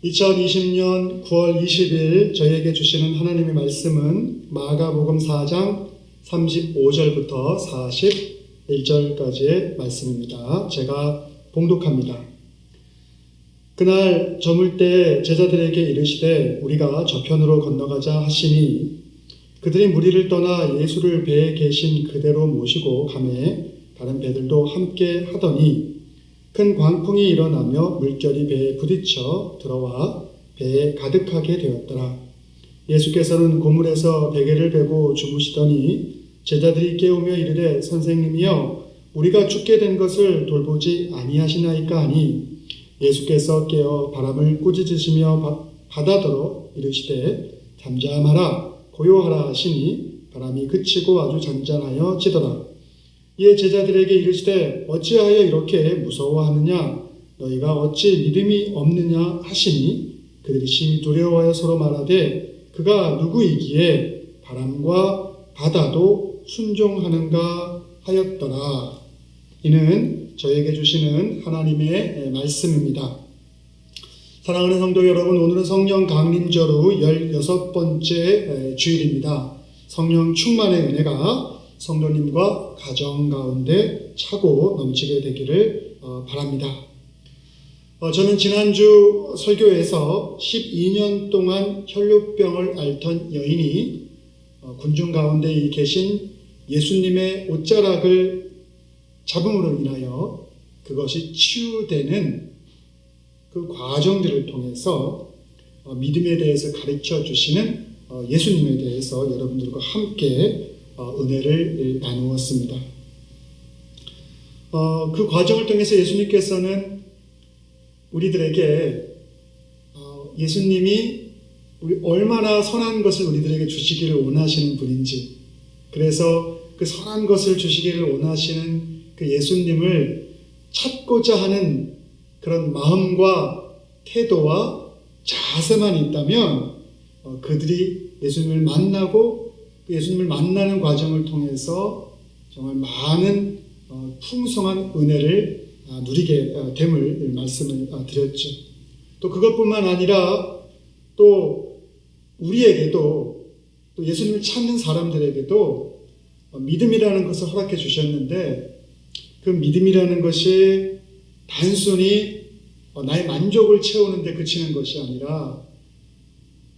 2020년 9월 20일 저희에게 주시는 하나님의 말씀은 마가복음 4장 35절부터 41절까지의 말씀입니다. 제가 봉독합니다. 그날 저물 때 제자들에게 이르시되 우리가 저편으로 건너가자 하시니 그들이 무리를 떠나 예수를 배에 계신 그대로 모시고 가매 다른 배들도 함께 하더니 큰 광풍이 일어나며 물결이 배에 부딪혀 들어와 배에 가득하게 되었더라. 예수께서는 고물에서 베개를 베고 주무시더니 제자들이 깨우며 이르되 선생님이여 우리가 죽게 된 것을 돌보지 아니하시나이까 하니 예수께서 깨어 바람을 꾸짖으시며 바다더러 이르시되 잠잠하라 고요하라 하시니 바람이 그치고 아주 잔잔하여 지더라. 이에 제자들에게 이르시되 어찌하여 이렇게 무서워하느냐 너희가 어찌 믿음이 없느냐 하시니 그들이 심히 두려워하여 서로 말하되 그가 누구이기에 바람과 바다도 순종하는가 하였더라. 이는 저에게 주시는 하나님의 말씀입니다. 사랑하는 성도 여러분, 오늘은 성령 강림절후 16번째 주일입니다. 성령 충만의 은혜가 성도님과 가정 가운데 차고 넘치게 되기를 바랍니다. 저는 지난주 설교에서 12년 동안 혈루병을 앓던 여인이 군중 가운데 계신 예수님의 옷자락을 잡음으로 인하여 그것이 치유되는 그 과정들을 통해서 믿음에 대해서 가르쳐 주시는 예수님에 대해서 여러분들과 함께 은혜를 나누었습니다. 그 과정을 통해서 예수님께서는 우리들에게 예수님이 얼마나 선한 것을 우리들에게 주시기를 원하시는 분인지, 그래서 그 선한 것을 주시기를 원하시는 그 예수님을 찾고자 하는 그런 마음과 태도와 자세만 있다면 그들이 예수님을 만나고 예수님을 만나는 과정을 통해서 정말 많은 풍성한 은혜를 누리게 됨을 말씀을 드렸죠. 또 그것뿐만 아니라 또 우리에게도 또 예수님을 찾는 사람들에게도 믿음이라는 것을 허락해 주셨는데 그 믿음이라는 것이 단순히 나의 만족을 채우는 데 그치는 것이 아니라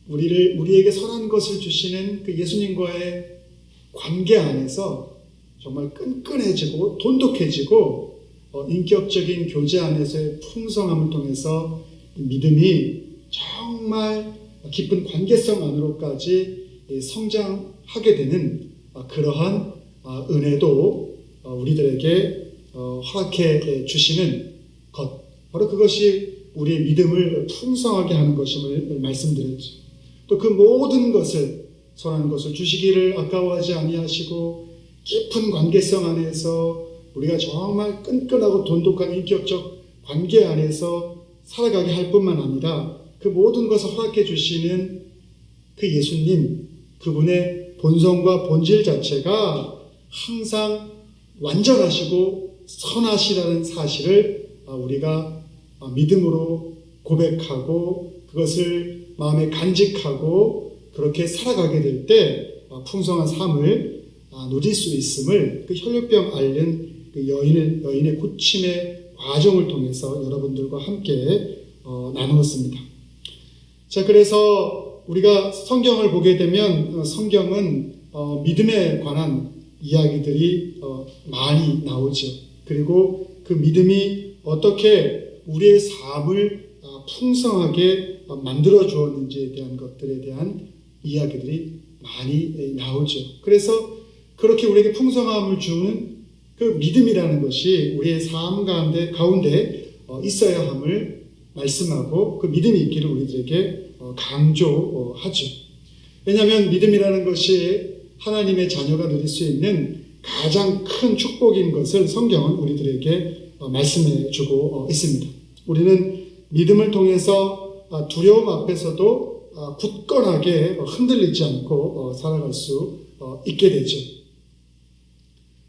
우리에게 선한 것을 주시는 그 예수님과의 관계 안에서 정말 끈끈해지고 돈독해지고 인격적인 교제 안에서의 풍성함을 통해서 믿음이 정말 깊은 관계성 안으로까지 성장하게 되는 그러한 은혜도 우리들에게 허락해 주시는 것, 바로 그것이 우리의 믿음을 풍성하게 하는 것임을 말씀드렸죠. 또 그 모든 것을 선한 것을 주시기를 아까워하지 아니하시고 깊은 관계성 안에서 우리가 정말 끈끈하고 돈독한 인격적 관계 안에서 살아가게 할 뿐만 아니라 그 모든 것을 허락해 주시는 그 예수님, 그분의 본성과 본질 자체가 항상 완전하시고 선하시라는 사실을 우리가 믿음으로 고백하고 그것을 마음에 간직하고 그렇게 살아가게 될 때 풍성한 삶을 누릴 수 있음을 그 혈루병 앓는 그 여인의 고침의 과정을 통해서 여러분들과 함께 나누었습니다. 자, 그래서 우리가 성경을 보게 되면 성경은 믿음에 관한 이야기들이 많이 나오죠. 그리고 그 믿음이 어떻게 우리의 삶을 풍성하게 만들어 주었는지에 대한 것들에 대한 이야기들이 많이 나오죠. 그래서 그렇게 우리에게 풍성함을 주는 그 믿음이라는 것이 우리의 삶 가운데 있어야 함을 말씀하고 그 믿음이 있기를 우리들에게 강조하죠. 왜냐하면 믿음이라는 것이 하나님의 자녀가 누릴 수 있는 가장 큰 축복인 것을 성경은 우리들에게 말씀해 주고 있습니다. 우리는 믿음을 통해서 두려움 앞에서도 굳건하게 흔들리지 않고 살아갈 수 있게 되죠.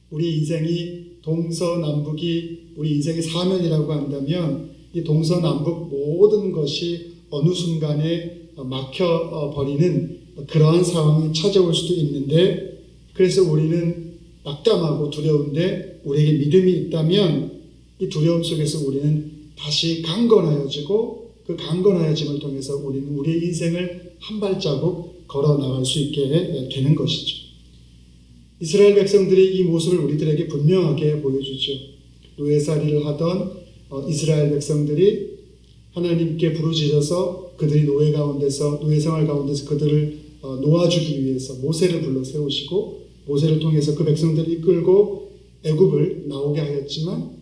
우리 인생이 동서남북이 우리 인생의 사면이라고 한다면 이 동서남북 모든 것이 어느 순간에 막혀버리는 그러한 상황이 찾아올 수도 있는데, 그래서 우리는 낙담하고 두려운데 우리에게 믿음이 있다면 이 두려움 속에서 우리는 다시 강건하여지고, 그 강건하여짐을 통해서 우리는 우리의 인생을 한 발자국 걸어 나갈 수 있게 되는 것이죠. 이스라엘 백성들이 이 모습을 우리들에게 분명하게 보여주죠. 노예살이를 하던 이스라엘 백성들이 하나님께 부르짖어서 그들이 노예 생활 가운데서 그들을 놓아주기 위해서 모세를 불러 세우시고, 모세를 통해서 그 백성들을 이끌고 애굽을 나오게 하였지만,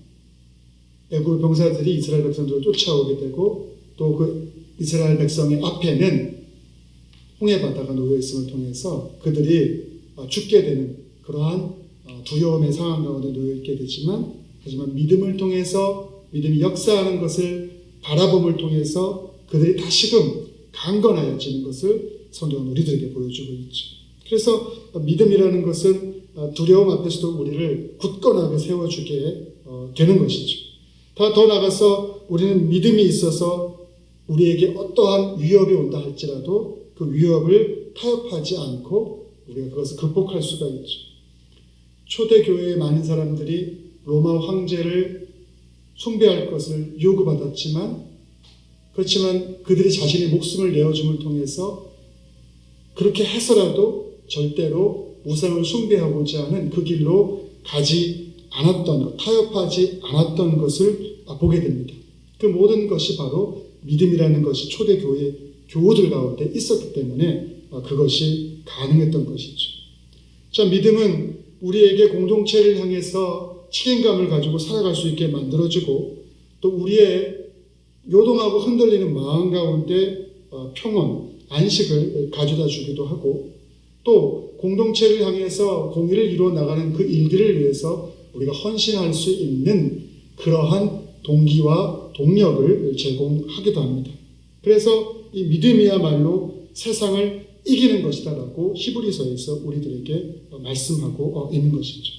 애굽 병사들이 이스라엘 백성들을 쫓아오게 되고, 또 그 이스라엘 백성의 앞에는 홍해 바다가 놓여 있음을 통해서 그들이 죽게 되는 그러한 두려움의 상황 가운데 놓여 있게 되지만, 하지만 믿음을 통해서, 믿음이 역사하는 것을 바라봄을 통해서 그들이 다시금 강건하여지는 것을 성경은 우리들에게 보여주고 있죠. 그래서 믿음이라는 것은 두려움 앞에서도 우리를 굳건하게 세워주게 되는 것이죠. 더 나아가서 우리는 믿음이 있어서 우리에게 어떠한 위협이 온다 할지라도 그 위협을 타협하지 않고 우리가 그것을 극복할 수가 있죠. 초대교회의 많은 사람들이 로마 황제를 숭배할 것을 요구받았지만, 그렇지만 그들이 자신의 목숨을 내어줌을 통해서 그렇게 해서라도 절대로 우상을 숭배하고자 하는 그 길로 가지 않았던 것, 타협하지 않았던 것을 보게 됩니다. 그 모든 것이 바로 믿음이라는 것이 초대교회 교우들 가운데 있었기 때문에 그것이 가능했던 것이죠. 자, 믿음은 우리에게 공동체를 향해서 책임감을 가지고 살아갈 수 있게 만들어주고, 또 우리의 요동하고 흔들리는 마음 가운데 평온, 안식을 가져다 주기도 하고, 또 공동체를 향해서 공의를 이루어 나가는 그 일들을 위해서 우리가 헌신할 수 있는 그러한 동기와 동력을 제공하기도 합니다. 그래서 이 믿음이야말로 세상을 이기는 것이다라고 히브리서에서 우리들에게 말씀하고 있는 것이죠.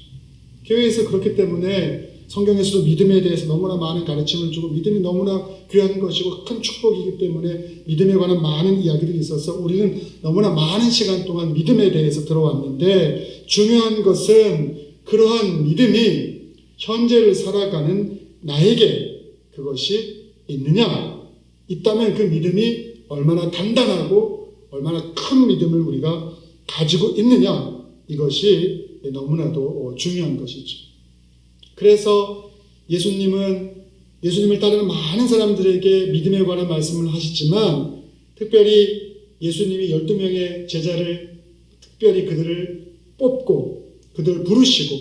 교회에서 그렇기 때문에 성경에서도 믿음에 대해서 너무나 많은 가르침을 주고, 믿음이 너무나 귀한 것이고 큰 축복이기 때문에 믿음에 관한 많은 이야기들이 있어서 우리는 너무나 많은 시간 동안 믿음에 대해서 들어왔는데, 중요한 것은 그러한 믿음이 현재를 살아가는 나에게 그것이 있느냐, 있다면 그 믿음이 얼마나 단단하고 얼마나 큰 믿음을 우리가 가지고 있느냐, 이것이 너무나도 중요한 것이죠. 그래서 예수님을 따르는 많은 사람들에게 믿음에 관한 말씀을 하시지만, 특별히 예수님이 12명의 제자를 특별히 그들을 뽑고 그들을 부르시고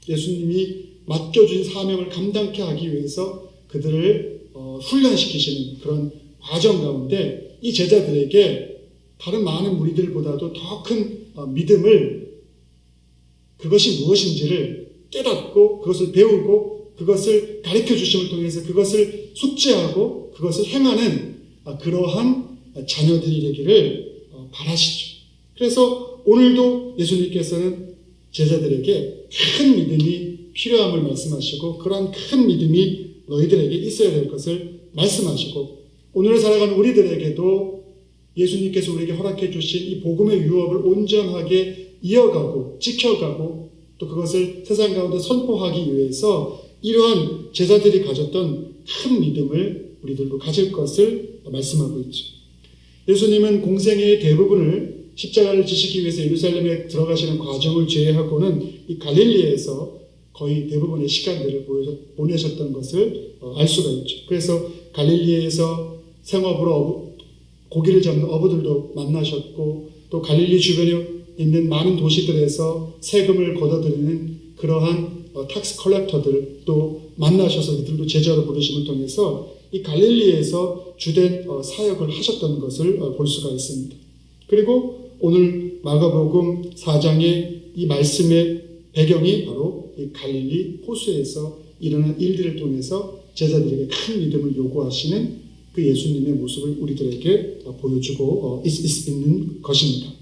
예수님이 맡겨준 사명을 감당케 하기 위해서 그들을 훈련시키시는 그런 과정 가운데 이 제자들에게 다른 많은 무리들보다도 더 큰 믿음을, 그것이 무엇인지를 깨닫고 그것을 배우고 그것을 가르쳐 주심을 통해서 그것을 숙지하고 그것을 행하는 그러한 자녀들이 되기를 바라시죠. 그래서 오늘도 예수님께서는 제자들에게 큰 믿음이 필요함을 말씀하시고, 그러한 큰 믿음이 너희들에게 있어야 될 것을 말씀하시고, 오늘을 살아가는 우리들에게도 예수님께서 우리에게 허락해 주신 이 복음의 유업을 온전하게 이어가고 지켜가고 또 그것을 세상 가운데 선포하기 위해서 이러한 제자들이 가졌던 큰 믿음을 우리들도 가질 것을 말씀하고 있죠. 예수님은 공생애의 대부분을 십자가를 지시기 위해서 예루살렘에 들어가시는 과정을 제외하고는 이 갈릴리에서 거의 대부분의 시간들을 보내셨던 것을 알 수가 있죠. 그래서 갈릴리에서 생업으로 고기를 잡는 어부들도 만나셨고, 또 갈릴리 주변에 있는 많은 도시들에서 세금을 걷어들이는 그러한 탁스 컬렉터들도 만나셔서 그들도 제자로 부르심을 통해서 이 갈릴리에서 주된 사역을 하셨던 것을 볼 수가 있습니다. 그리고 오늘 마가복음 4장의 이 말씀의 배경이 바로 이 갈릴리 호수에서 일어난 일들을 통해서 제자들에게 큰 믿음을 요구하시는 그 예수님의 모습을 우리들에게 보여주고 있는 것입니다.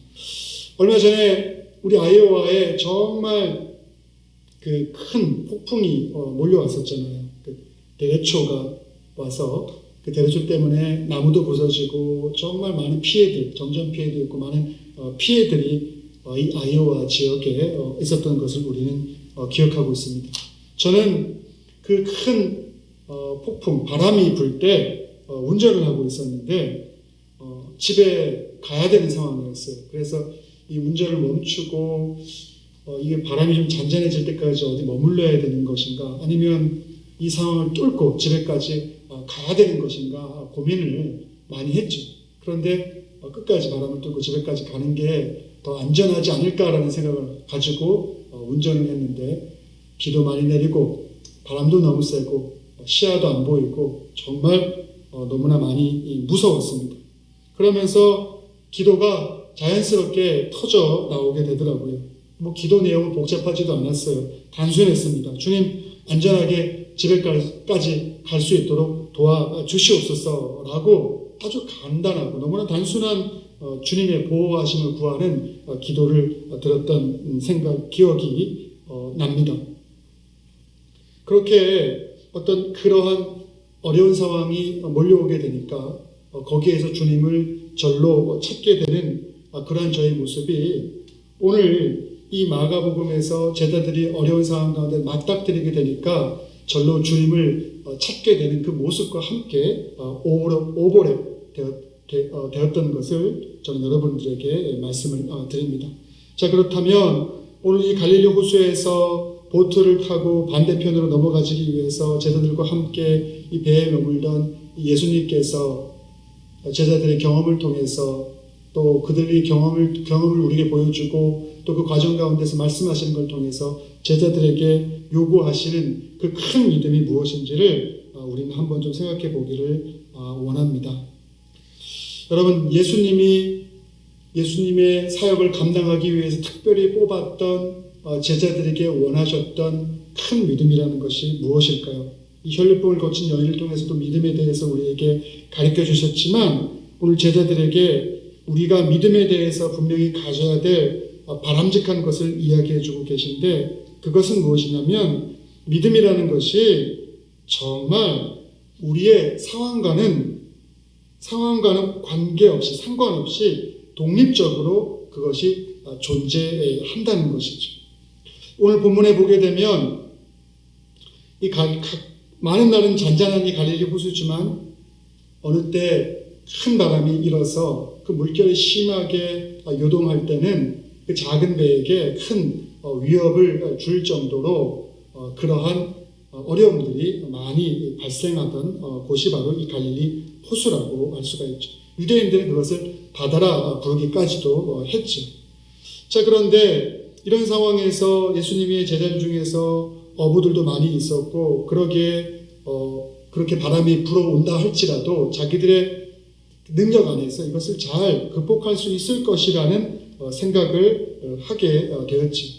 얼마 전에 우리 아이오와에 정말 그 큰 폭풍이 몰려왔었잖아요. 그 대초가 와서 그 대로줄 때문에 나무도 부서지고 정말 많은 피해들, 정전 피해도 있고 많은 피해들이 이 아이오와 지역에 있었던 것을 우리는 기억하고 있습니다. 저는 그 큰 폭풍, 바람이 불 때 운전을 하고 있었는데 집에 가야 되는 상황이었어요. 그래서 이 운전을 멈추고 이게 바람이 좀 잔잔해질 때까지 어디 머물러야 되는 것인가, 아니면 이 상황을 뚫고 집에까지 가야 되는 것인가 고민을 많이 했죠. 그런데 끝까지 바람을 뚫고 집에까지 가는 게 더 안전하지 않을까라는 생각을 가지고 운전을 했는데, 비도 많이 내리고 바람도 너무 세고 시야도 안 보이고 정말 너무나 많이 무서웠습니다. 그러면서 기도가 자연스럽게 터져 나오게 되더라고요. 뭐 기도 내용은 복잡하지도 않았어요. 단순했습니다. 주님, 안전하게 집에까지 갈 수 있도록 도와주시옵소서라고 아주 간단하고 너무나 단순한 주님의 보호하심을 구하는 기도를 들었던 기억이 납니다. 그렇게 어떤 그러한 어려운 상황이 몰려오게 되니까 거기에서 주님을 절로 찾게 되는 그러한 저의 모습이 오늘 이 마가복음에서 제자들이 어려운 상황 가운데 맞닥뜨리게 되니까 절로 주님을 찾게 되는 그 모습과 함께 오버랩 되었던 것을 저는 여러분들에게 말씀을 드립니다. 자, 그렇다면 오늘 이 갈릴리 호수에서 보트를 타고 반대편으로 넘어가기 위해서 제자들과 함께 이 배에 머물던 예수님께서 제자들의 경험을 통해서 또 그들의 경험을 우리에게 보여주고 또 그 과정 가운데서 말씀하시는 걸 통해서 제자들에게 요구하시는 그 큰 믿음이 무엇인지를 우리는 한번 좀 생각해 보기를 원합니다. 여러분, 예수님의 사역을 감당하기 위해서 특별히 뽑았던 제자들에게 원하셨던 큰 믿음이라는 것이 무엇일까요? 이 혈육봉을 거친 여인을 통해서도 믿음에 대해서 우리에게 가르쳐 주셨지만, 오늘 제자들에게 우리가 믿음에 대해서 분명히 가져야 될 바람직한 것을 이야기해 주고 계신데, 그것은 무엇이냐면 믿음이라는 것이 정말 우리의 상황과는 관계없이, 상관없이 독립적으로 그것이 존재한다는 것이죠. 오늘 본문에 보게 되면 많은 날은 잔잔한 이 갈릴리 호수지만 어느 때 큰 바람이 일어서 그 물결이 심하게 요동할 때는 그 작은 배에게 큰 위협을 줄 정도로 그러한 어려움들이 많이 발생하던 곳이 바로 이 갈릴리 호수라고 할 수가 있죠. 유대인들은 그것을 바다라 부르기까지도 했죠. 자, 그런데 이런 상황에서 예수님의 제자들 중에서 어부들도 많이 있었고, 그렇게 바람이 불어온다 할지라도 자기들의 능력 안에서 이것을 잘 극복할 수 있을 것이라는 생각을 하게 되었지.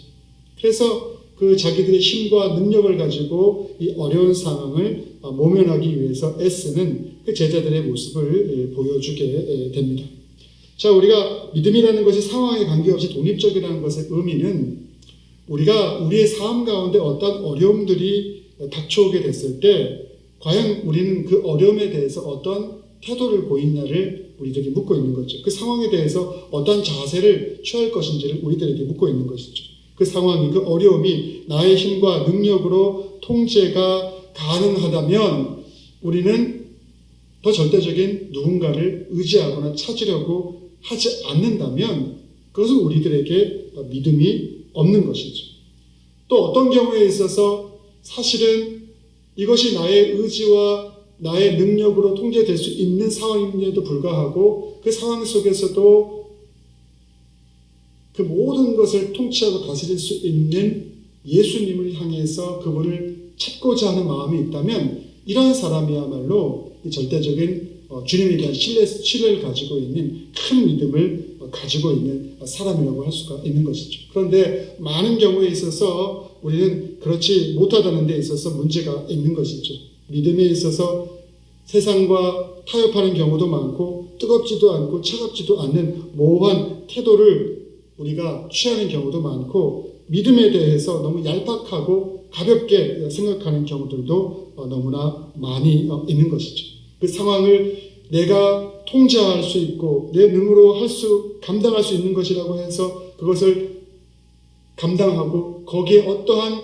그래서 그 자기들의 힘과 능력을 가지고 이 어려운 상황을 모면하기 위해서 애쓰는 그 제자들의 모습을 보여주게 됩니다. 자, 우리가 믿음이라는 것이 상황에 관계없이 독립적이라는 것의 의미는, 우리가 우리의 삶 가운데 어떤 어려움들이 닥쳐오게 됐을 때 과연 우리는 그 어려움에 대해서 어떤 태도를 보이냐를 우리들에게 묻고 있는 거죠. 그 상황에 대해서 어떤 자세를 취할 것인지를 우리들에게 묻고 있는 것이죠. 그 상황이, 그 어려움이 나의 힘과 능력으로 통제가 가능하다면 우리는 더 절대적인 누군가를 의지하거나 찾으려고 하지 않는다면 그것은 우리들에게 믿음이 없는 것이죠. 또 어떤 경우에 있어서 사실은 이것이 나의 의지와 나의 능력으로 통제될 수 있는 상황임에도 불구하고 그 상황 속에서도 그 모든 것을 통치하고 다스릴 수 있는 예수님을 향해서 그분을 찾고자 하는 마음이 있다면, 이런 사람이야말로 절대적인 주님에 대한 신뢰를 가지고 있는 큰 믿음을 가지고 있는 사람이라고 할 수가 있는 것이죠. 그런데 많은 경우에 있어서 우리는 그렇지 못하다는 데 있어서 문제가 있는 것이죠. 믿음에 있어서 세상과 타협하는 경우도 많고, 뜨겁지도 않고 차갑지도 않는 모호한 태도를 우리가 취하는 경우도 많고, 믿음에 대해서 너무 얄팍하고 가볍게 생각하는 경우들도 너무나 많이 있는 것이죠. 그 상황을 내가 통제할 수 있고 내 능으로 감당할 수 있는 것이라고 해서 그것을 감당하고 거기에 어떠한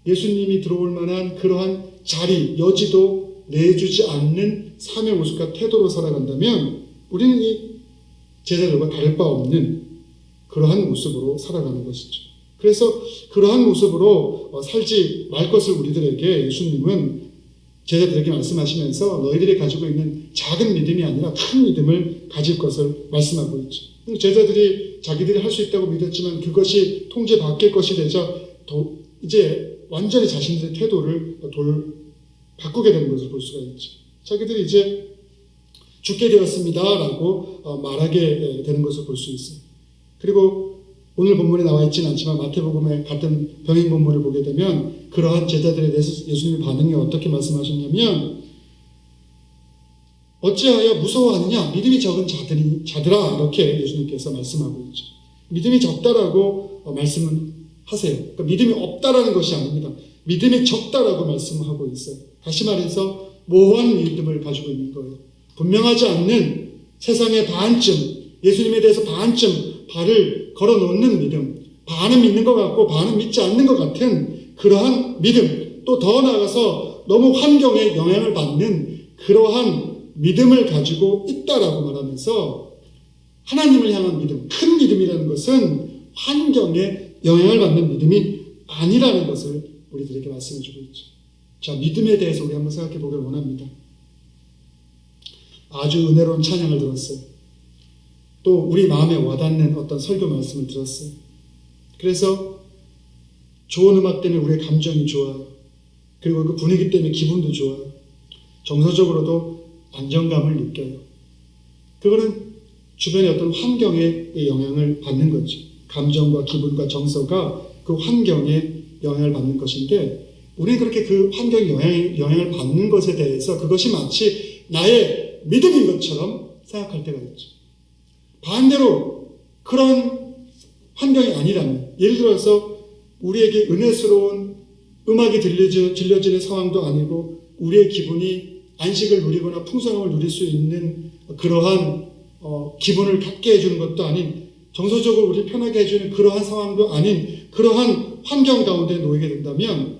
예수님이 들어올 만한 그러한 자리, 여지도 내주지 않는 삶의 모습과 태도로 살아간다면 우리는 이 제자들과 다를 바 없는 그러한 모습으로 살아가는 것이죠. 그래서 그러한 모습으로 살지 말 것을 우리들에게 예수님은 제자들에게 말씀하시면서 너희들이 가지고 있는 작은 믿음이 아니라 큰 믿음을 가질 것을 말씀하고 있죠. 제자들이 자기들이 할 수 있다고 믿었지만 그것이 통제 밖의 것이 되자 이제 완전히 자신들의 태도를 바꾸게 되는 것을 볼 수가 있죠. 자기들이 이제 죽게 되었습니다라고 말하게 되는 것을 볼 수 있어요. 그리고 오늘 본문에 나와 있지는 않지만 마태복음의 같은 병행 본문을 보게 되면 그러한 제자들에 대해서 예수님의 반응이 어떻게 말씀하셨냐면 어찌하여 무서워하느냐 믿음이 적은 자들아 이렇게 예수님께서 말씀하고 있죠. 믿음이 적다라고 말씀은 하세요. 그러니까 믿음이 없다라는 것이 아닙니다. 믿음이 적다라고 말씀하고 있어요. 다시 말해서 모호한 믿음을 가지고 있는 거예요. 분명하지 않는 세상의 반쯤, 예수님에 대해서 반쯤 발을 걸어놓는 믿음, 반은 믿는 것 같고 반은 믿지 않는 것 같은 그러한 믿음, 또 더 나아가서 너무 환경에 영향을 받는 그러한 믿음을 가지고 있다라고 말하면서 하나님을 향한 믿음, 큰 믿음이라는 것은 환경에 영향을 받는 믿음이 아니라는 것을 우리들에게 말씀해 주고 있죠. 자, 믿음에 대해서 우리 한번 생각해 보길 원합니다. 아주 은혜로운 찬양을 들었어요. 또 우리 마음에 와닿는 어떤 설교 말씀을 들었어요. 그래서 좋은 음악 때문에 우리의 감정이 좋아요. 그리고 그 분위기 때문에 기분도 좋아요. 정서적으로도 안정감을 느껴요. 그거는 주변의 어떤 환경에 영향을 받는 거죠. 감정과 기분과 정서가 그 환경에 영향을 받는 것인데 우리는 그렇게 그 환경에 영향을 받는 것에 대해서 그것이 마치 나의 믿음인 것처럼 생각할 때가 있죠. 반대로 그런 환경이 아니라면 예를 들어서 우리에게 은혜스러운 음악이 들려지는 상황도 아니고 우리의 기분이 안식을 누리거나 풍성함을 누릴 수 있는 그러한 기분을 갖게 해주는 것도 아닌 정서적으로 우리를 편하게 해주는 그러한 상황도 아닌 그러한 환경 가운데 놓이게 된다면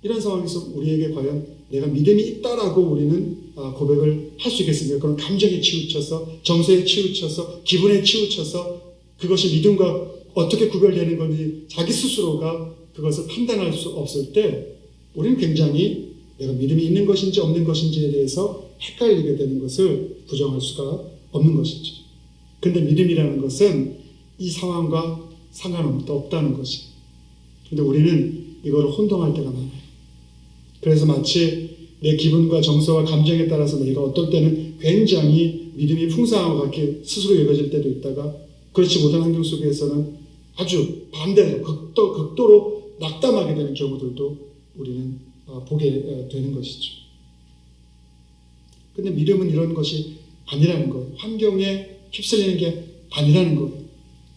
이런 상황에서 우리에게 과연 내가 믿음이 있다라고 우리는 고백을 할 수 있겠습니까? 그런 감정에 치우쳐서 정서에 치우쳐서 기분에 치우쳐서 그것이 믿음과 어떻게 구별되는 건지 자기 스스로가 그것을 판단할 수 없을 때 우리는 굉장히 내가 믿음이 있는 것인지 없는 것인지에 대해서 헷갈리게 되는 것을 부정할 수가 없는 것이죠. 근데 믿음이라는 것은 이 상황과 상관없다는 것이. 근데 우리는 이거를 혼동할 때가 많아요. 그래서 마치 내 기분과 정서와 감정에 따라서 내가 어떨 때는 굉장히 믿음이 풍성한 것 같게 스스로 여겨질 때도 있다가 그렇지 못한 환경 속에서는 아주 반대로 극도로 낙담하게 되는 경우들도 우리는 보게 되는 것이죠. 근데 믿음은 이런 것이 아니라는 거예요. 환경에 휩쓸리는 게 아니라는 거예요.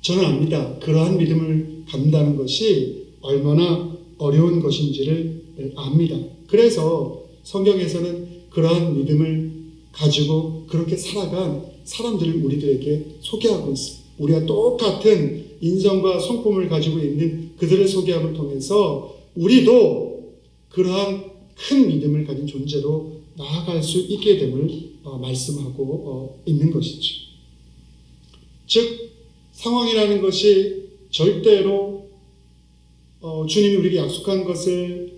저는 압니다. 그러한 믿음을 갖는다는 것이 얼마나 어려운 것인지를 압니다. 그래서 성경에서는 그러한 믿음을 가지고 그렇게 살아간 사람들을 우리들에게 소개하고 있습니다. 우리가 똑같은 인성과 성품을 가지고 있는 그들의 소개함을 통해서 우리도 그러한 큰 믿음을 가진 존재로 나아갈 수 있게 됨을 말씀하고 있는 것이죠. 즉 상황이라는 것이 절대로 주님이 우리에게 약속한 것을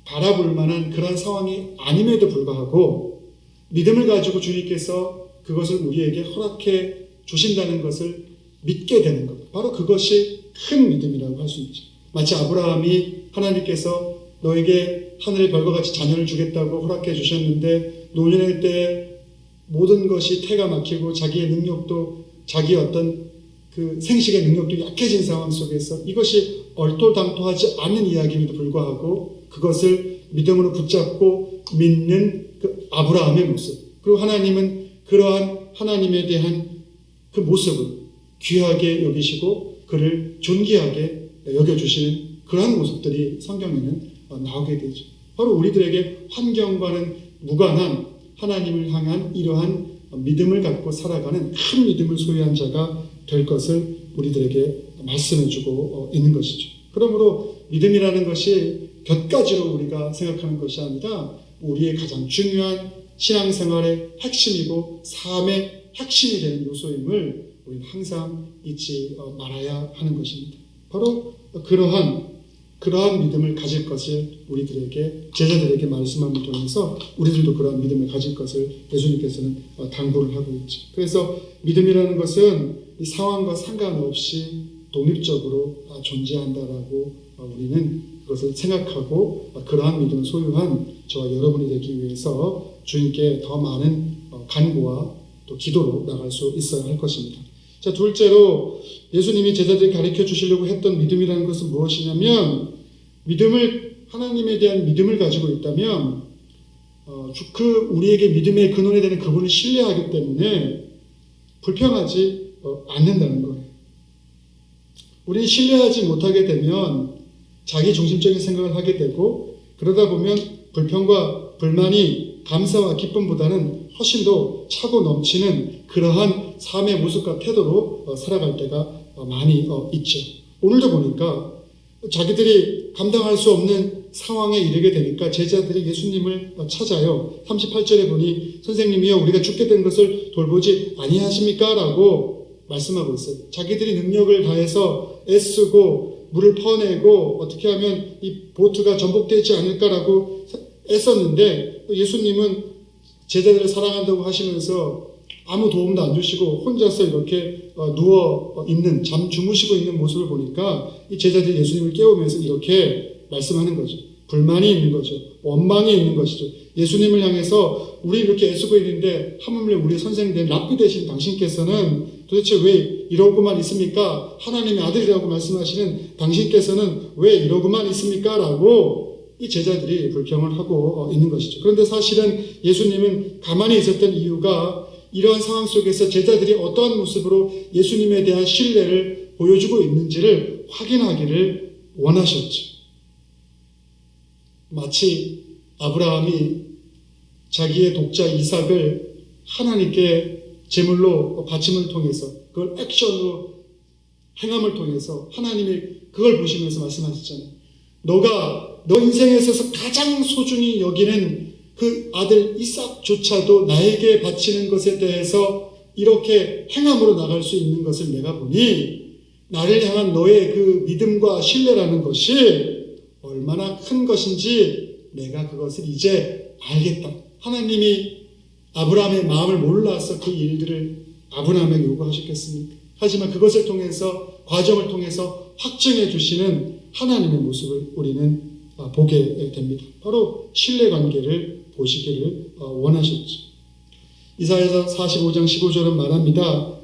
바라볼 만한 그런 상황이 아님에도 불구하고 믿음을 가지고 주님께서 그것을 우리에게 허락해 주신다는 것을 믿게 되는 것. 바로 그것이 큰 믿음이라고 할 수 있죠. 마치 아브라함이 하나님께서 너에게 하늘의 별과 같이 자녀를 주겠다고 허락해 주셨는데 노년의 때 모든 것이 태가 막히고 자기의 능력도 자기의 어떤 그 생식의 능력도 약해진 상황 속에서 이것이 얼토당토하지 않는 이야기임에도 불구하고 그것을 믿음으로 붙잡고 믿는 그 아브라함의 모습, 그리고 하나님은 그러한 하나님에 대한 그 모습을 귀하게 여기시고 그를 존귀하게 여겨주시는 그러한 모습들이 성경에는 나오게 되죠. 바로 우리들에게 환경과는 무관한 하나님을 향한 이러한 믿음을 갖고 살아가는 큰 믿음을 소유한 자가 될 것을 우리들에게 말씀해주고 있는 것이죠. 그러므로 믿음이라는 것이 곁가지로 우리가 생각하는 것이 아니라 우리의 가장 중요한 신앙생활의 핵심이고 삶의 핵심이 되는 요소임을 우리는 항상 잊지 말아야 하는 것입니다. 바로 그러한 믿음을 가질 것을 우리들에게 제자들에게 말씀함을 통해서 우리들도 그러한 믿음을 가질 것을 예수님께서는 당부를 하고 있죠. 그래서 믿음이라는 것은 이 상황과 상관없이 독립적으로 존재한다라고 우리는 그것을 생각하고 그러한 믿음을 소유한 저와 여러분이 되기 위해서 주님께 더 많은 간구와 또 기도로 나갈 수 있어야 할 것입니다. 자, 둘째로 예수님이 제자들이 가르쳐 주시려고 했던 믿음이라는 것은 무엇이냐면 하나님에 대한 믿음을 가지고 있다면 우리에게 믿음의 근원이 되는 그분을 신뢰하기 때문에 불평하지 않는다는 거예요. 우리는 신뢰하지 못하게 되면 자기 중심적인 생각을 하게 되고 그러다 보면 불평과 불만이 감사와 기쁨보다는 훨씬 더 차고 넘치는 그러한 삶의 모습과 태도로 살아갈 때가 많이 있죠. 오늘도 보니까 자기들이 감당할 수 없는 상황에 이르게 되니까 제자들이 예수님을 찾아요. 38절에 보니 선생님이여 우리가 죽게 된 것을 돌보지 아니하십니까? 라고 말씀하고 있어요. 자기들이 능력을 다해서 애쓰고 물을 퍼내고 어떻게 하면 이 보트가 전복되지 않을까라고 애썼는데 예수님은 제자들을 사랑한다고 하시면서 아무 도움도 안 주시고 혼자서 이렇게 주무시고 있는 모습을 보니까 이 제자들이 예수님을 깨우면서 이렇게 말씀하는 거죠. 불만이 있는 거죠. 원망이 있는 것이죠. 예수님을 향해서 우리 이렇게 애쓰고 있는데 하물며 우리 선생님 랍비 되신 당신께서는 도대체 왜 이러고만 있습니까? 하나님의 아들이라고 말씀하시는 당신께서는 왜 이러고만 있습니까? 라고 이 제자들이 불평을 하고 있는 것이죠. 그런데 사실은 예수님은 가만히 있었던 이유가 이러한 상황 속에서 제자들이 어떠한 모습으로 예수님에 대한 신뢰를 보여주고 있는지를 확인하기를 원하셨죠. 마치 아브라함이 자기의 독자 이삭을 하나님께 제물로 바침을 통해서 그걸 액션으로 행함을 통해서 하나님이 그걸 보시면서 말씀하셨잖아요. 너가 너 인생에 있어서 가장 소중히 여기는 그 아들 이삭조차도 나에게 바치는 것에 대해서 이렇게 행함으로 나갈 수 있는 것을 내가 보니 나를 향한 너의 그 믿음과 신뢰라는 것이 얼마나 큰 것인지 내가 그것을 이제 알겠다. 하나님이 아브라함의 마음을 몰라서 그 일들을 아브라함에게 요구하셨겠습니까? 하지만 그것을 통해서 과정을 통해서 확증해 주시는 하나님의 모습을 우리는 보게 됩니다. 바로 신뢰관계를 보시기를 원하셨죠. 이사야서 45장 15절은 말합니다.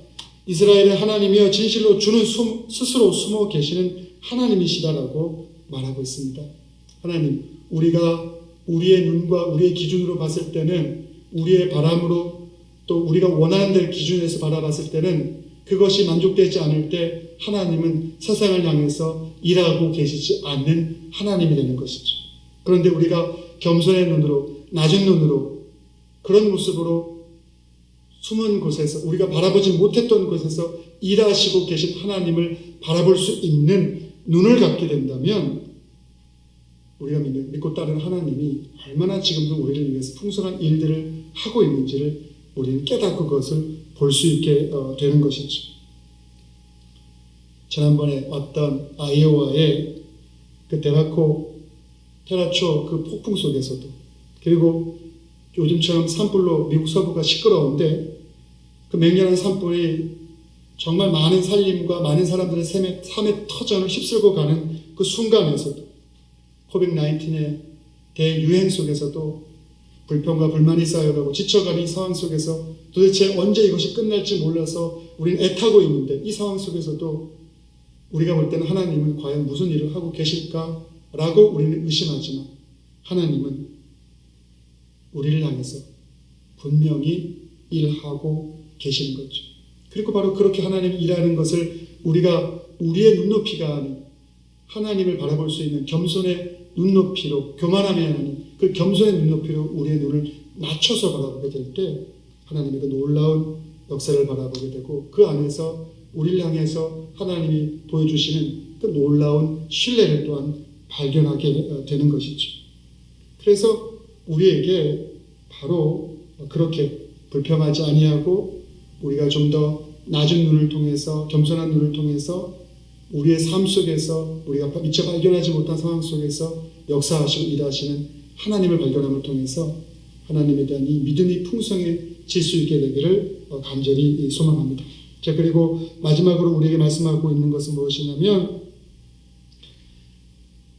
이스라엘의 하나님이여 진실로 주는 스스로 숨어 계시는 하나님이시다라고 말하고 있습니다. 하나님, 우리가 우리의 눈과 우리의 기준으로 봤을 때는 우리의 바람으로 또 우리가 원하는 데 기준에서 바라봤을 때는 그것이 만족되지 않을 때 하나님은 세상을 향해서 일하고 계시지 않는 하나님이 되는 것이죠. 그런데 우리가 겸손의 눈으로 낮은 눈으로 그런 모습으로 숨은 곳에서 우리가 바라보지 못했던 곳에서 일하시고 계신 하나님을 바라볼 수 있는 눈을 갖게 된다면 우리가 믿고 따르는 하나님이 얼마나 지금도 우리를 위해서 풍성한 일들을 하고 있는지를 우리는 깨닫고 그것을 볼 수 있게 되는 것이죠. 지난번에 왔던 아이오와의 그 테라초 그 폭풍 속에서도 그리고 요즘처럼 산불로 미국 서부가 시끄러운데 그 맹렬한 산불이 정말 많은 살림과 많은 사람들의 삶의 터전을 휩쓸고 가는 그 순간에서도 코빅-19의 대유행 속에서도 불평과 불만이 쌓여가고 지쳐가는 이 상황 속에서 도대체 언제 이것이 끝날지 몰라서 우리는 애타고 있는데 이 상황 속에서도 우리가 볼 때는 하나님은 과연 무슨 일을 하고 계실까라고 우리는 의심하지만 하나님은 우리를 향해서 분명히 일하고 계시는 거죠. 그리고 바로 그렇게 하나님이 일하는 것을 우리가 우리의 눈높이가 아닌 하나님을 바라볼 수 있는 겸손의 눈높이로 교만함이 아닌 그 겸손의 눈높이로 우리의 눈을 낮춰서 바라보게 될 때 하나님의 그 놀라운 역사를 바라보게 되고 그 안에서 우리를 향해서 하나님이 보여주시는 그 놀라운 신뢰를 또한 발견하게 되는 것이죠. 그래서 우리에게 바로 그렇게 불평하지 아니하고 우리가 좀 더 낮은 눈을 통해서 겸손한 눈을 통해서 우리의 삶 속에서 우리가 미처 발견하지 못한 상황 속에서 역사하시고 일하시는 하나님을 발견함을 통해서 하나님에 대한 이 믿음이 풍성해질 수 있게 되기를 간절히 소망합니다. 자, 그리고 마지막으로 우리에게 말씀하고 있는 것은 무엇이냐면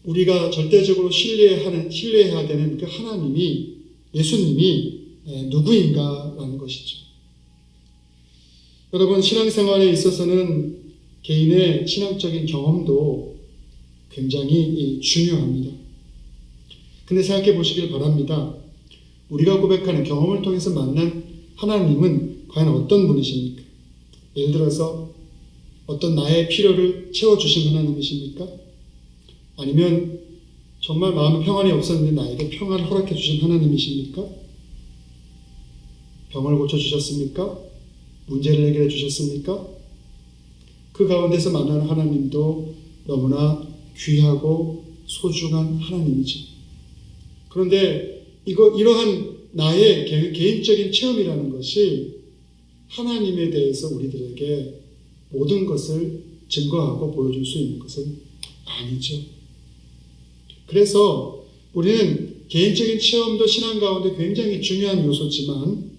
우리가 절대적으로 신뢰해야 되는 그 하나님이 예수님이 누구인가라는 것이죠. 여러분, 신앙생활에 있어서는 개인의 신앙적인 경험도 굉장히 중요합니다. 근데 생각해 보시길 바랍니다. 우리가 고백하는 경험을 통해서 만난 하나님은 과연 어떤 분이십니까? 예를 들어서 어떤 나의 필요를 채워주신 하나님이십니까? 아니면 정말 마음에 평안이 없었는데 나에게 평안을 허락해 주신 하나님이십니까? 병을 고쳐주셨습니까? 문제를 해결해 주셨습니까? 그 가운데서 만나는 하나님도 너무나 귀하고 소중한 하나님이죠. 그런데 이러한 나의 개인적인 체험이라는 것이 하나님에 대해서 우리들에게 모든 것을 증거하고 보여줄 수 있는 것은 아니죠. 그래서 우리는 개인적인 체험도 신앙 가운데 굉장히 중요한 요소지만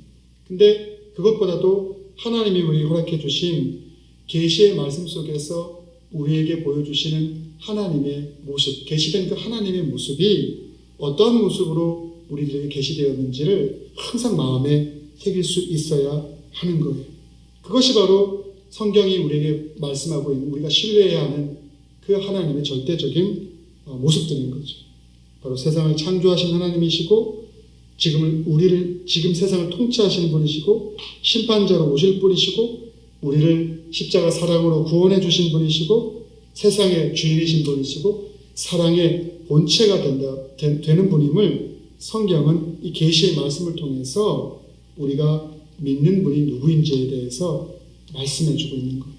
근데 그것보다도 하나님이 우리에게 허락해 주신 계시의 말씀 속에서 우리에게 보여주시는 하나님의 모습, 계시된 그 하나님의 모습이 어떠한 모습으로 우리들에게 계시되었는지를 항상 마음에 새길 수 있어야 하는 거예요. 그것이 바로 성경이 우리에게 말씀하고 있는 우리가 신뢰해야 하는 그 하나님의 절대적인 모습들인 거죠. 바로 세상을 창조하신 하나님이시고 지금 세상을 통치하시는 분이시고 심판자로 오실 분이시고 우리를 십자가 사랑으로 구원해 주신 분이시고 세상의 주인이신 분이시고 사랑의 본체가 되는 분임을 성경은 이 계시의 말씀을 통해서 우리가 믿는 분이 누구인지에 대해서 말씀해 주고 있는 거예요.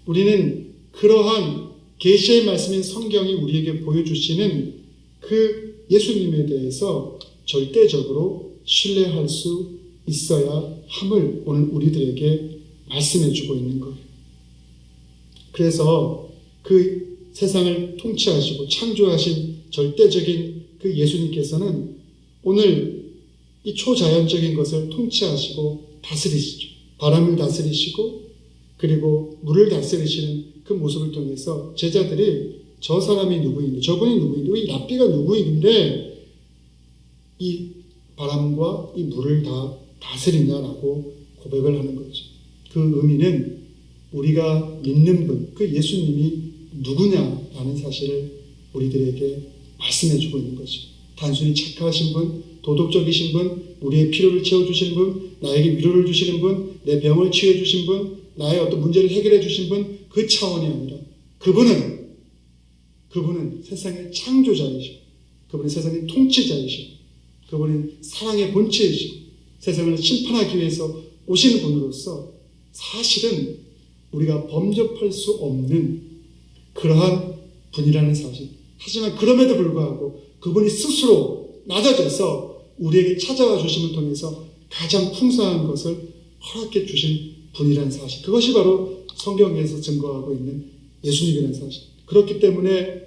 우리는 그러한 계시의 말씀인 성경이 우리에게 보여주시는 그 예수님에 대해서 절대적으로 신뢰할 수 있어야 함을 오늘 우리들에게 말씀해 주고 있는 거예요. 그래서 그 세상을 통치하시고 창조하신 절대적인 그 예수님께서는 오늘 이 초자연적인 것을 통치하시고 다스리시죠. 바람을 다스리시고 그리고 물을 다스리시는 그 모습을 통해서 제자들이 저 사람이 누구인데 저분이 누구인데 이 랍비가 누구인데 이 바람과 이 물을 다 다스리냐라고 고백을 하는 거죠. 그 의미는 우리가 믿는 분, 그 예수님이 누구냐라는 사실을 우리들에게 말씀해 주고 있는 거죠. 단순히 착하신 분, 도덕적이신 분, 우리의 필요를 채워주시는 분, 나에게 위로를 주시는 분, 내 병을 치유해 주신 분, 나의 어떤 문제를 해결해 주신 분, 그 차원이 아니라 그분은 세상의 창조자이시고 그분은 세상의 통치자이시고 그분은 사랑의 본체이시고 세상을 심판하기 위해서 오시는 분으로서 사실은 우리가 범접할 수 없는 그러한 분이라는 사실. 하지만 그럼에도 불구하고 그분이 스스로 낮아져서 우리에게 찾아와 주심을 통해서 가장 풍성한 것을 허락해 주신 분이라는 사실. 그것이 바로 성경에서 증거하고 있는 예수님이라는 사실. 그렇기 때문에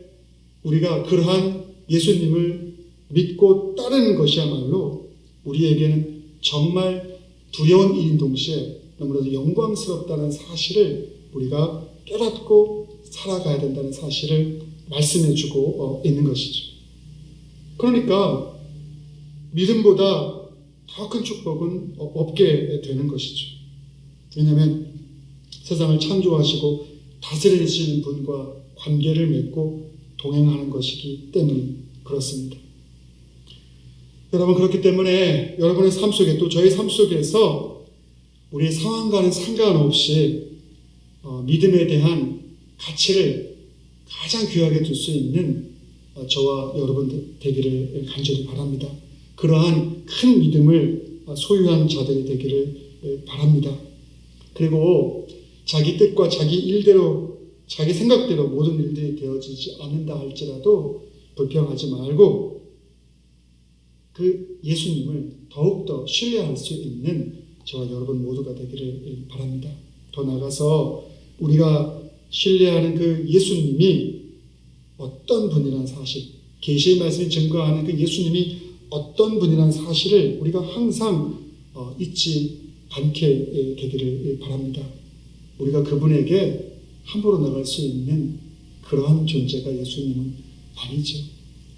우리가 그러한 예수님을 믿고 따르는 것이야말로 우리에게는 정말 두려운 일인 동시에 너무나도 영광스럽다는 사실을 우리가 깨닫고 살아가야 된다는 사실을 말씀해 주고 있는 것이죠. 그러니까 믿음보다 더 큰 축복은 없게 되는 것이죠. 왜냐하면 세상을 창조하시고 다스리시는 분과 관계를 맺고 동행하는 것이기 때문에 그렇습니다. 여러분, 그렇기 때문에 여러분의 삶 속에 또 저의 삶 속에서 우리의 상황과는 상관없이 믿음에 대한 가치를 가장 귀하게 둘 수 있는 저와 여러분 되기를 간절히 바랍니다. 그러한 큰 믿음을 소유한 자들이 되기를 바랍니다. 그리고 자기 뜻과 자기 일대로, 자기 생각대로 모든 일들이 되어지지 않는다 할지라도 불평하지 말고 그 예수님을 더욱더 신뢰할 수 있는 저와 여러분 모두가 되기를 바랍니다. 더 나아가서 우리가 신뢰하는 그 예수님이 어떤 분이라는 사실, 계시의 말씀이 증거하는 그 예수님이 어떤 분이라는 사실을 우리가 항상 잊지 않게 되기를 바랍니다. 우리가 그분에게 함부로 나갈 수 있는 그러한 존재가 예수님은 아니죠.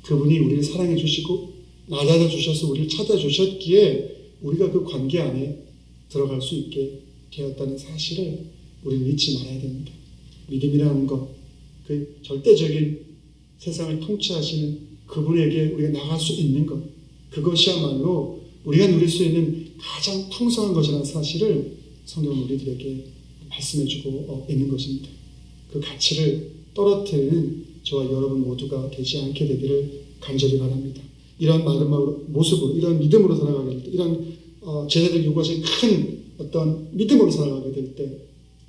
그분이 우리를 사랑해 주시고 낮아져 주셔서 우리를 찾아주셨기에 우리가 그 관계 안에 들어갈 수 있게 되었다는 사실을 우리는 잊지 말아야 됩니다. 믿음이라는 것, 그 절대적인 세상을 통치하시는 그분에게 우리가 나갈 수 있는 것, 그것이야말로 우리가 누릴 수 있는 가장 풍성한 것이라는 사실을 성경은 우리들에게 말씀해주고 있는 것입니다. 그 가치를 떨어뜨리는 저와 여러분 모두가 되지 않게 되기를 간절히 바랍니다. 이런 모습으로, 이런 믿음으로 살아가게 될 때, 이런 제자들 요구하신 큰 어떤 믿음으로 살아가게 될 때,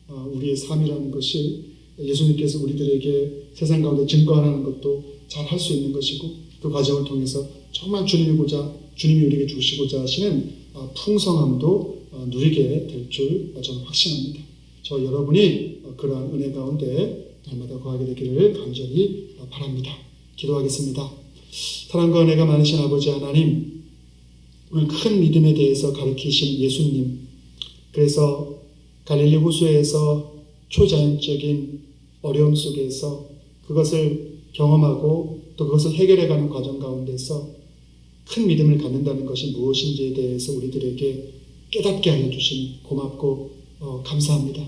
우리의 삶이라는 것이 예수님께서 우리들에게 세상 가운데 증거하는 것도 잘 할 수 있는 것이고, 그 과정을 통해서 정말 주님이 우리에게 주시고자 하시는 풍성함도 누리게 될 줄 저는 확신합니다. 저 여러분이 그러한 은혜 가운데 날마다 거하게 되기를 간절히 바랍니다. 기도하겠습니다. 사랑과 은혜가 많으신 아버지 하나님, 오늘 큰 믿음에 대해서 가르치신 예수님, 그래서 갈릴리 호수에서 초자연적인 어려움 속에서 그것을 경험하고 또 그것을 해결해가는 과정 가운데서 큰 믿음을 갖는다는 것이 무엇인지에 대해서 우리들에게 깨닫게 하여 주시니 고맙고 감사합니다.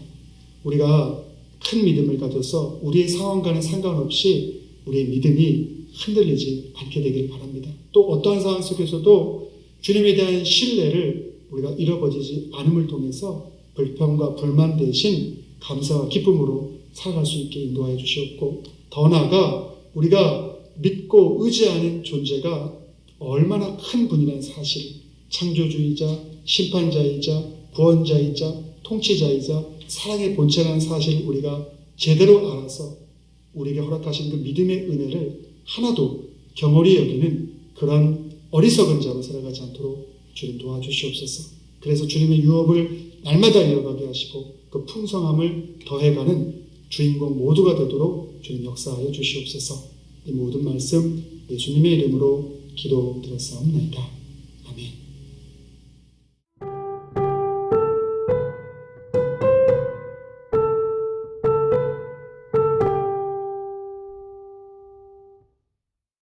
우리가 큰 믿음을 가져서 우리의 상황과는 상관없이 우리의 믿음이 흔들리지 않게 되길 바랍니다. 또 어떠한 상황 속에서도 주님에 대한 신뢰를 우리가 잃어버리지 않음을 통해서 불평과 불만 대신 감사와 기쁨으로 살아갈 수 있게 인도하여 주시옵고, 더 나아가 우리가 믿고 의지하는 존재가 얼마나 큰 분이라는 사실, 창조주이자 심판자이자 구원자이자 통치자이자 사랑의 본체라는 사실을 우리가 제대로 알아서 우리에게 허락하신 그 믿음의 은혜를 하나도 경홀히 여기는 그런 어리석은 자로 살아가지 않도록 주님 도와주시옵소서. 그래서 주님의 유업을 날마다 이어가게 하시고 그 풍성함을 더해가는 주인공 모두가 되도록 주님 역사하여 주시옵소서. 이 모든 말씀 예수님의 이름으로 기도드렸사옵나이다.